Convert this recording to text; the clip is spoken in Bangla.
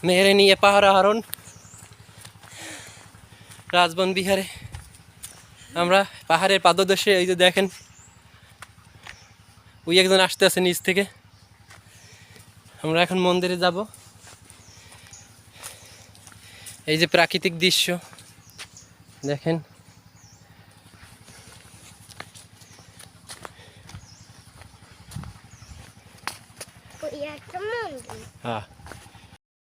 মেয়েরে নিয়ে পাহাড় আরোহণ রাজবন বিহারে আমরা পাহাড়ের পাদদেশে। এই যে দেখেন ওই একজন আসতে আছে নিচ থেকে। আমরা এখন মন্দিরে যাব। এই যে প্রাকৃতিক দৃশ্য দেখেন। একটা মন্দির। হ্যাঁ